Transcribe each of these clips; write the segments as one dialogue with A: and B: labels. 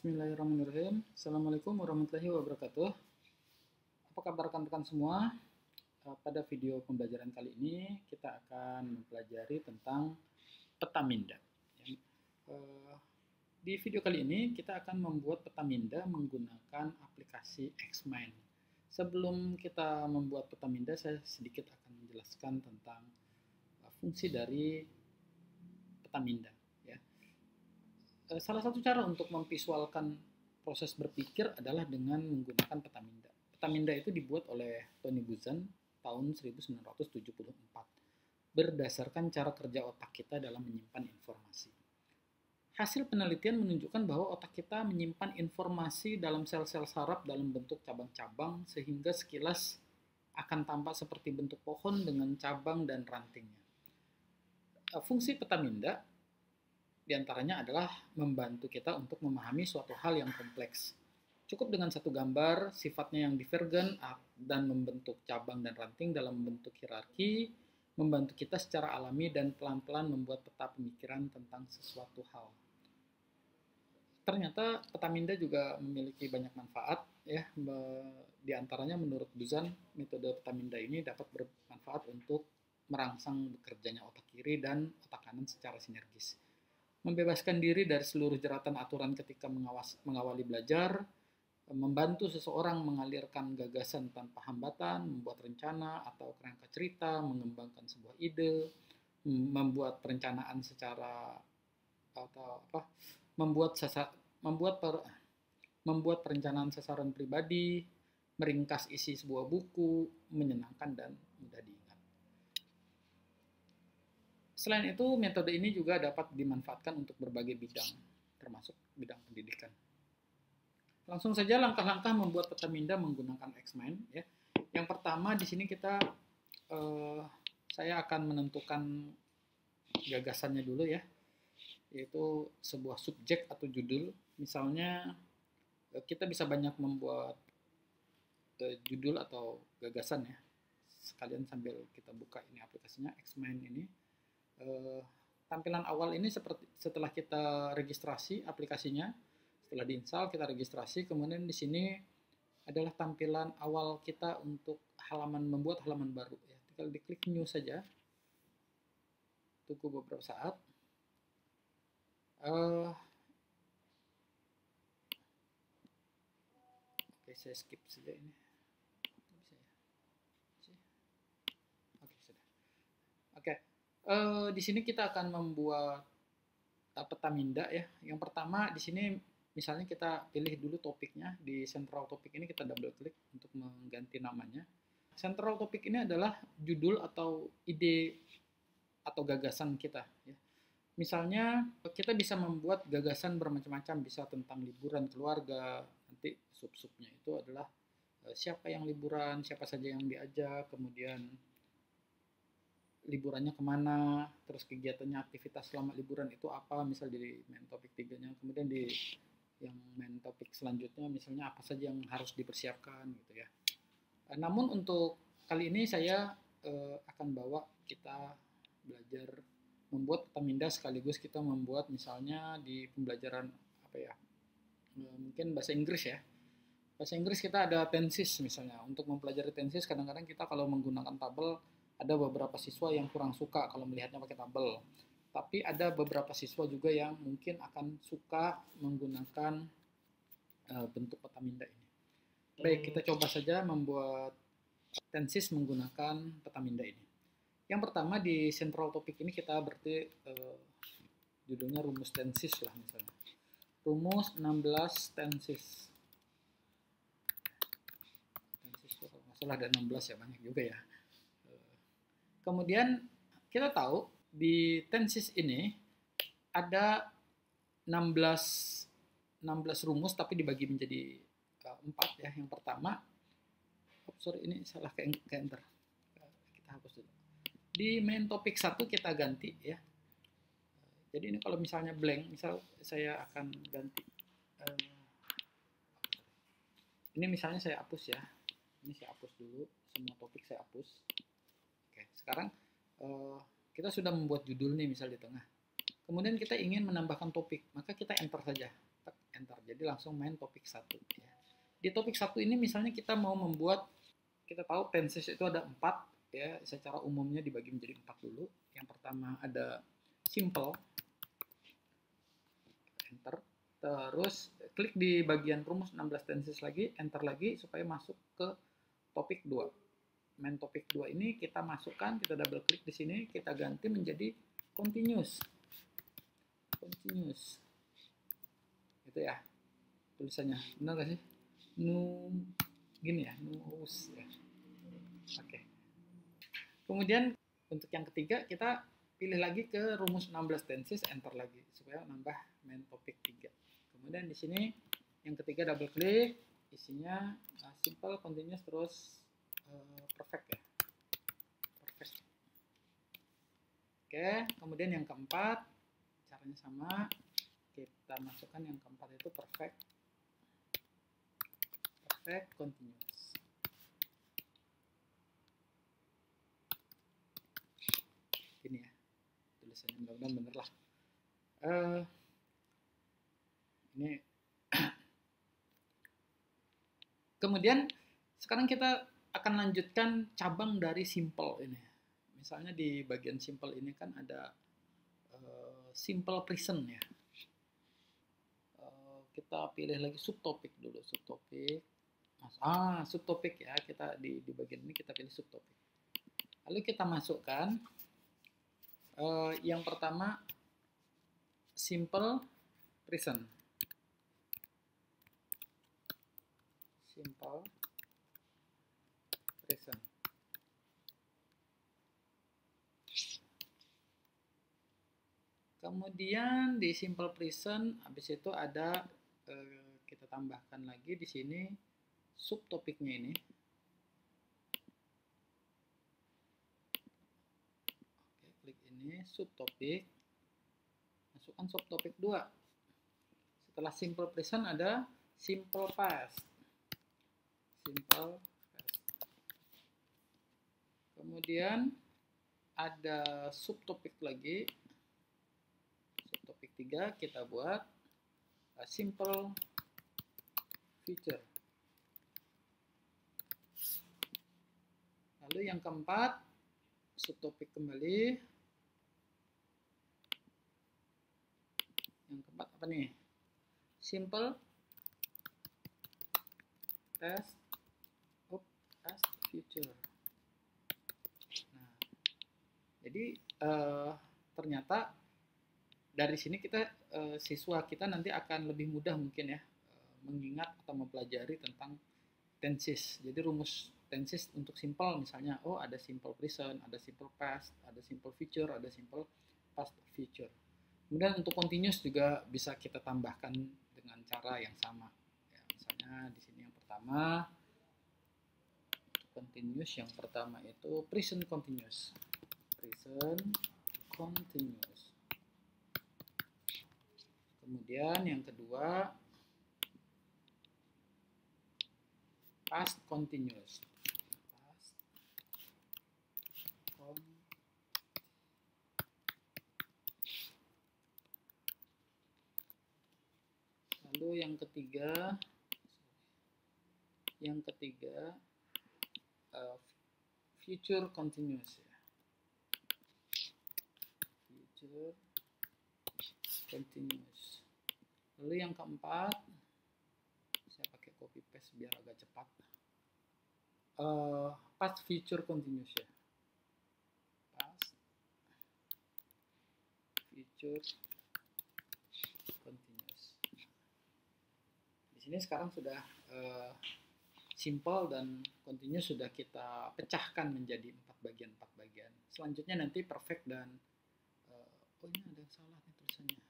A: Bismillahirrahmanirrahim. Assalamualaikum warahmatullahi wabarakatuh. Apa kabar rekan-rekan semua? Pada video pembelajaran kali ini kita akan mempelajari tentang peta minda. Di video kali ini kita akan membuat peta minda menggunakan aplikasi Xmind. Sebelum kita membuat peta minda, saya sedikit akan menjelaskan tentang fungsi dari peta minda. Salah satu cara untuk memvisualkan proses berpikir adalah dengan menggunakan peta minda. Peta minda itu dibuat oleh Tony Buzan tahun 1974 berdasarkan cara kerja otak kita dalam menyimpan informasi. Hasil penelitian menunjukkan bahwa otak kita menyimpan informasi dalam sel-sel saraf dalam bentuk cabang-cabang sehingga sekilas akan tampak seperti bentuk pohon dengan cabang dan rantingnya. Fungsi peta minda diantaranya adalah membantu kita untuk memahami suatu hal yang kompleks. Cukup dengan satu gambar, sifatnya yang divergen dan membentuk cabang dan ranting dalam bentuk hierarki, membantu kita secara alami dan pelan-pelan membuat peta pemikiran tentang sesuatu hal. Ternyata peta minda juga memiliki banyak manfaat, ya. Di antaranya menurut Buzan, metode peta minda ini dapat bermanfaat untuk merangsang bekerjanya otak kiri dan otak kanan secara sinergis. Membebaskan diri dari seluruh jeratan aturan ketika mengawali belajar, membantu seseorang mengalirkan gagasan tanpa hambatan, membuat rencana atau kerangka cerita, mengembangkan sebuah ide, membuat perencanaan secara membuat perencanaan sasaran pribadi, meringkas isi sebuah buku, menyenangkan dan mudah diingat. Selain itu, metode ini juga dapat dimanfaatkan untuk berbagai bidang, termasuk bidang pendidikan. Langsung saja langkah-langkah membuat peta minda menggunakan Xmind. Ya. Yang pertama di sini saya akan menentukan gagasannya dulu ya, yaitu sebuah subjek atau judul. Misalnya kita bisa banyak membuat judul atau gagasan ya. Sekalian sambil kita buka ini aplikasinya Xmind ini. Tampilan awal ini seperti setelah kita registrasi aplikasinya, setelah diinstal kita registrasi, kemudian di sini adalah tampilan awal kita untuk membuat halaman baru ya. Tinggal diklik new saja. Tunggu beberapa saat. Oke, saya skip saja ini. Oke, sudah. Oke. Di sini kita akan membuat peta minda ya. Yang pertama di sini misalnya kita pilih dulu topiknya. Di central topik ini kita double klik untuk mengganti namanya. Central topik ini adalah judul atau ide atau gagasan kita ya. Misalnya kita bisa membuat gagasan bermacam-macam, bisa tentang liburan keluarga. Nanti sub-subnya itu adalah siapa yang liburan, siapa saja yang diajak, kemudian liburannya kemana, terus kegiatannya, aktivitas selama liburan itu apa, misal di main topik 3-nya, kemudian di yang main topik selanjutnya misalnya apa saja yang harus dipersiapkan gitu ya. Namun untuk kali ini saya akan bawa kita belajar membuat peta minda sekaligus kita membuat misalnya di pembelajaran mungkin bahasa Inggris ya. Bahasa Inggris kita ada tenses misalnya. Untuk mempelajari tenses kadang-kadang kita kalau menggunakan tabel ada beberapa siswa yang kurang suka kalau melihatnya pakai tabel. Tapi ada beberapa siswa juga yang mungkin akan suka menggunakan bentuk peta minda ini. Baik, kita coba saja membuat tenses menggunakan peta minda ini. Yang pertama di central topik ini kita berarti judulnya rumus tenses lah misalnya. Rumus 16 tenses. Tenses kalau nggak salah ada 16 ya, banyak juga ya. Kemudian kita tahu di tenses ini ada 16 rumus tapi dibagi menjadi 4 ya. Yang pertama, ini salah ke enter. Kita hapus dulu. Di main topik 1 kita ganti ya. Jadi ini kalau misalnya blank, misal saya akan ganti. Ini misalnya saya hapus ya. Ini saya hapus dulu, semua topik saya hapus. Sekarang kita sudah membuat judul nih misal di tengah. Kemudian kita ingin menambahkan topik, maka kita enter saja. Enter. Jadi Jadi langsung main topik 1 ya. Di topik 1 ini misalnya kita mau membuat, kita tahu tenses itu ada 4 ya, secara umumnya dibagi menjadi 4 dulu. Yang pertama ada simple, enter. Terus klik di bagian rumus 16 tenses lagi, enter lagi supaya masuk ke topik 2. Main topik 2 ini kita masukkan, kita double klik di sini, kita ganti menjadi continuous. Continuous. Gitu ya. Tulisannya. Benar gak sih? Gini ya, news ya. Oke. Kemudian untuk yang ketiga kita pilih lagi ke rumus 16 tenses, enter lagi supaya nambah main topik 3. Kemudian di sini yang ketiga double klik, isinya simple, continuous, terus perfect ya. Perfect. Oke, kemudian yang keempat caranya sama, kita masukkan yang keempat itu perfect. Perfect, continuous. Gini ya tulisannya, mudah-mudahan bener lah. Ini kemudian sekarang kita akan lanjutkan cabang dari simple ini. Misalnya di bagian simple ini kan ada simple present ya. Kita pilih lagi subtopik dulu, subtopik. Subtopik ya, kita di bagian ini kita pilih subtopik. Lalu kita masukkan yang pertama simple present. Simple present. Kemudian di simple present, habis itu ada kita tambahkan lagi di sini subtopiknya ini. Oke, klik ini subtopik. Masukkan subtopik 2. Setelah simple present ada simple past. Simple past. Kemudian ada subtopik lagi. Subtopik 3 kita buat simple future. Lalu yang keempat, subtopik kembali. Yang keempat apa nih? Simple past future. Nah, jadi ternyata dari sini kita siswa kita nanti akan lebih mudah mungkin ya mengingat atau mempelajari tentang tenses. Jadi rumus tenses untuk simple misalnya, ada simple present, ada simple past, ada simple future, ada simple past future. Kemudian untuk continuous juga bisa kita tambahkan dengan cara yang sama. Ya, misalnya di sini yang pertama continuous, yang pertama itu present continuous. Present continuous. Kemudian yang kedua past continuous. Past lalu yang ketiga future continuous ya. Future continuous. Lalu yang keempat, saya pakai copy paste biar agak cepat. Past future continuous ya. Past future continuous. Di sini sekarang sudah simple dan continuous sudah kita pecahkan menjadi 4 bagian. Selanjutnya nanti perfect dan ini ada yang salah nih tulisannya.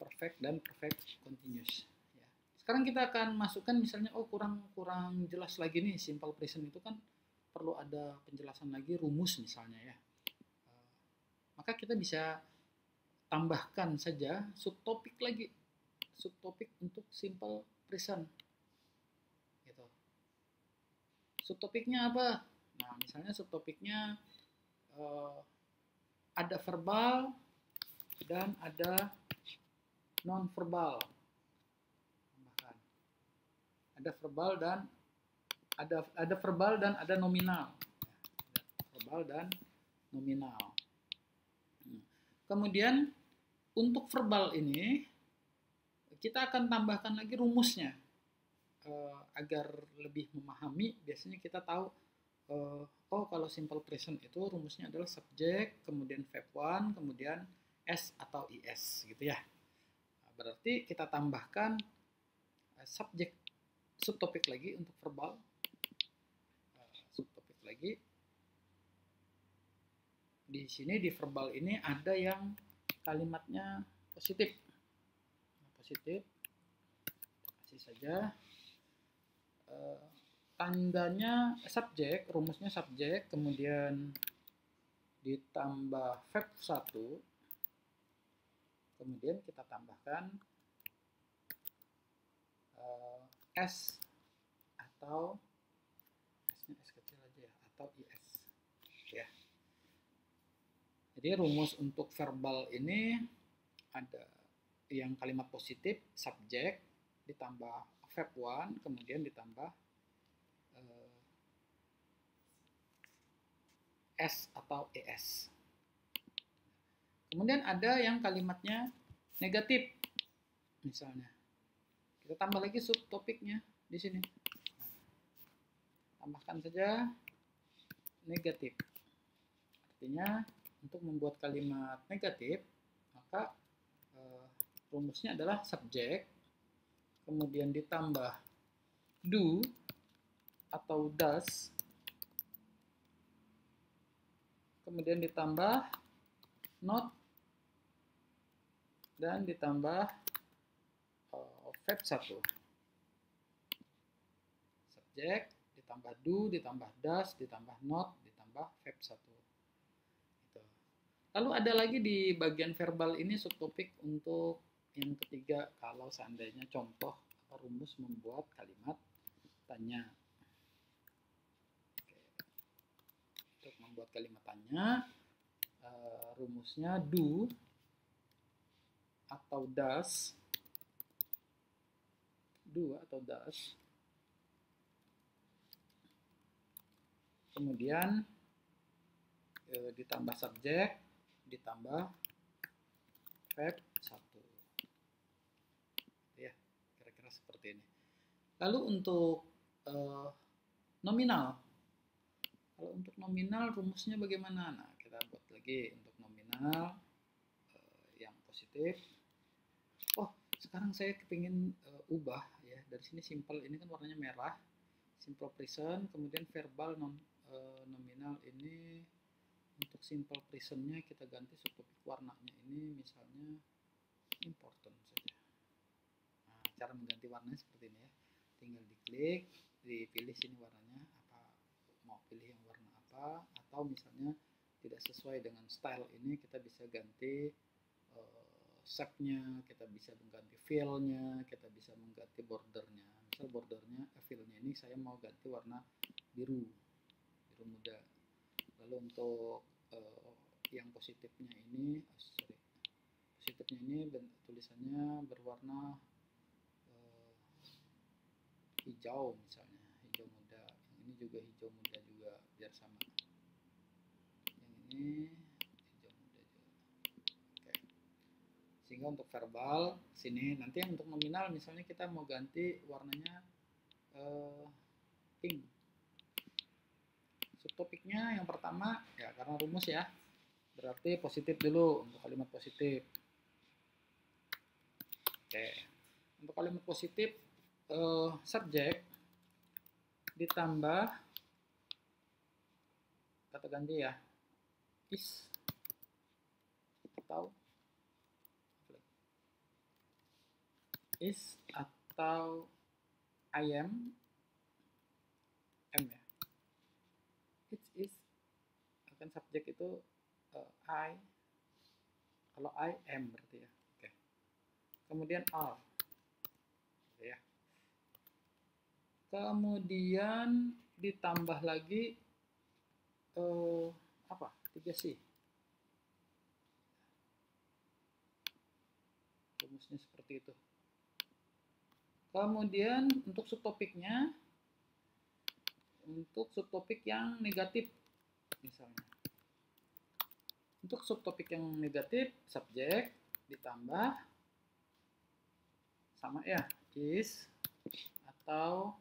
A: Perfect dan perfect continuous. Ya. Sekarang kita akan masukkan misalnya, kurang jelas lagi nih simple present itu kan perlu ada penjelasan lagi rumus misalnya ya. Maka kita bisa tambahkan saja subtopik lagi, subtopik untuk simple present. Gitu. Subtopiknya apa? Nah, misalnya subtopiknya ada verbal dan ada non-verbal. Ada verbal dan ada verbal dan ada nominal. Verbal dan nominal. Kemudian untuk verbal ini kita akan tambahkan lagi rumusnya agar lebih memahami. Biasanya kita tahu oh kalau simple present itu rumusnya adalah subjek, kemudian verb one, kemudian s atau is gitu ya. Berarti kita tambahkan subjek subtopik lagi untuk verbal. Subtopik lagi. Di sini di verbal ini ada yang kalimatnya positif. Positif. Kasih saja. Tandanya subjek, rumusnya subjek, kemudian ditambah verb 1, kemudian kita tambahkan s atau s-nya s kecil aja ya, atau is ya. Jadi rumus untuk verbal ini ada yang kalimat positif subjek ditambah verb one, kemudian ditambah s atau es. Kemudian ada yang kalimatnya negatif, misalnya. Kita tambah lagi subtopiknya di sini. Tambahkan saja negatif. Artinya untuk membuat kalimat negatif, maka rumusnya adalah subjek, kemudian ditambah do atau does, kemudian ditambah not, dan ditambah verb 1. Subjek, ditambah do, ditambah does, ditambah not, ditambah verb 1. Gitu. Lalu ada lagi di bagian verbal ini subtopik untuk yang ketiga, kalau seandainya contoh atau rumus membuat kalimat tanya. Oke. Untuk membuat kalimat tanya, rumusnya do atau does, kemudian ditambah subjek, ditambah verb 1 ya, kira-kira seperti ini. Lalu untuk nominal, kalau untuk nominal rumusnya bagaimana? Nah, kita buat lagi untuk nominal yang positif. Oh, sekarang saya kepingin ubah ya, dari sini simple ini kan warnanya merah, simple present, kemudian verbal nominal ini untuk simple presentnya kita ganti subtopik warnanya ini misalnya important saja. Nah, cara mengganti warnanya seperti ini ya, tinggal diklik, dipilih sini warnanya apa, mau pilih yang warna apa, atau misalnya tidak sesuai dengan style ini kita bisa ganti shape-nya, kita bisa mengganti fill-nya, kita bisa mengganti bordernya. Misal bordernya, fill-nya ini saya mau ganti warna biru muda. Lalu untuk yang positifnya ini, positifnya ini tulisannya berwarna hijau misalnya, hijau muda. Yang ini juga hijau muda juga, biar sama. Yang ini hijau muda juga. Oke. Sehingga untuk verbal sini, nanti yang untuk nominal misalnya kita mau ganti warnanya pink. Subtopiknya yang pertama ya, karena rumus ya, berarti positif dulu untuk kalimat positif. Oke, untuk kalimat positif subjek ditambah kata ganti ya, is atau I am, ya. It is, akan subjek itu I, kalau I am berarti ya. Oke. Kemudian are, ya. Kemudian ditambah lagi apa? 3C. Rumusnya seperti itu. Kemudian untuk subtopiknya, untuk subtopik yang negatif misalnya. Untuk subtopik yang negatif, subjek ditambah sama ya, is atau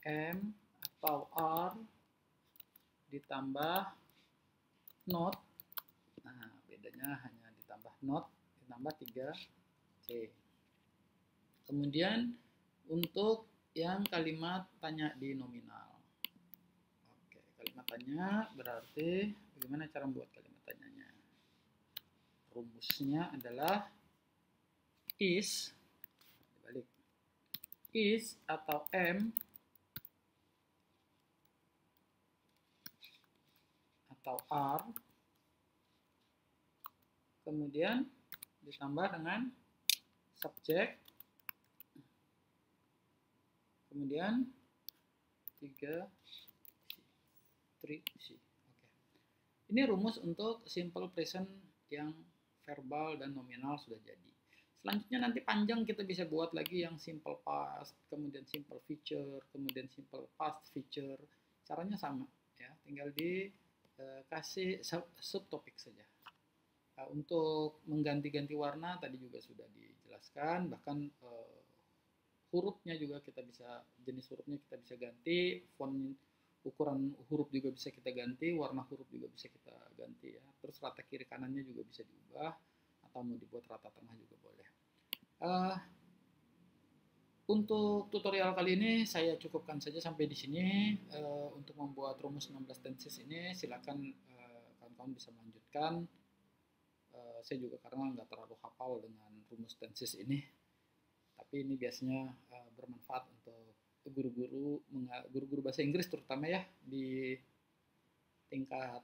A: am atau are ditambah not. Nah, bedanya hanya ditambah not, ditambah 3C. Kemudian untuk yang kalimat tanya di nominal. Oke, kalimat tanya berarti bagaimana cara membuat kalimat tanyanya? Rumusnya adalah is, dibalik, is atau am atau are, kemudian ditambah dengan subjek, kemudian 3C. Oke. Ini rumus untuk simple present yang verbal dan nominal sudah jadi. Selanjutnya nanti panjang kita bisa buat lagi yang simple past, kemudian simple future, kemudian simple past future. Caranya sama ya, tinggal dikasih subtopik saja. Nah, untuk mengganti-ganti warna tadi juga sudah dijelaskan, bahkan hurufnya juga kita bisa, jenis hurufnya kita bisa ganti, font ukuran huruf juga bisa kita ganti, warna huruf juga bisa kita ganti ya. Terus rata kiri kanannya juga bisa diubah, atau mau dibuat rata tengah juga boleh. Untuk tutorial kali ini saya cukupkan saja sampai di sini. Untuk membuat rumus 16 tenses ini silakan kawan-kawan bisa melanjutkan. Saya juga karena nggak terlalu hafal dengan rumus tenses ini, tapi ini biasanya bermanfaat untuk guru-guru bahasa Inggris terutama ya di tingkat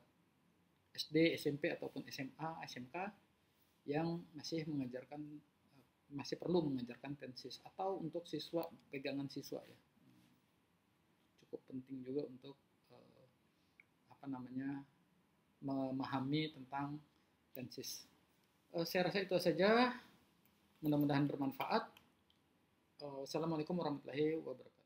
A: SD, SMP ataupun SMA, SMK yang masih perlu mengajarkan tenses, atau untuk siswa, pegangan siswa ya. Cukup penting juga untuk memahami tentang tenses. Saya rasa itu saja. Mudah-mudahan bermanfaat. Wassalamualaikum warahmatullahi wabarakatuh.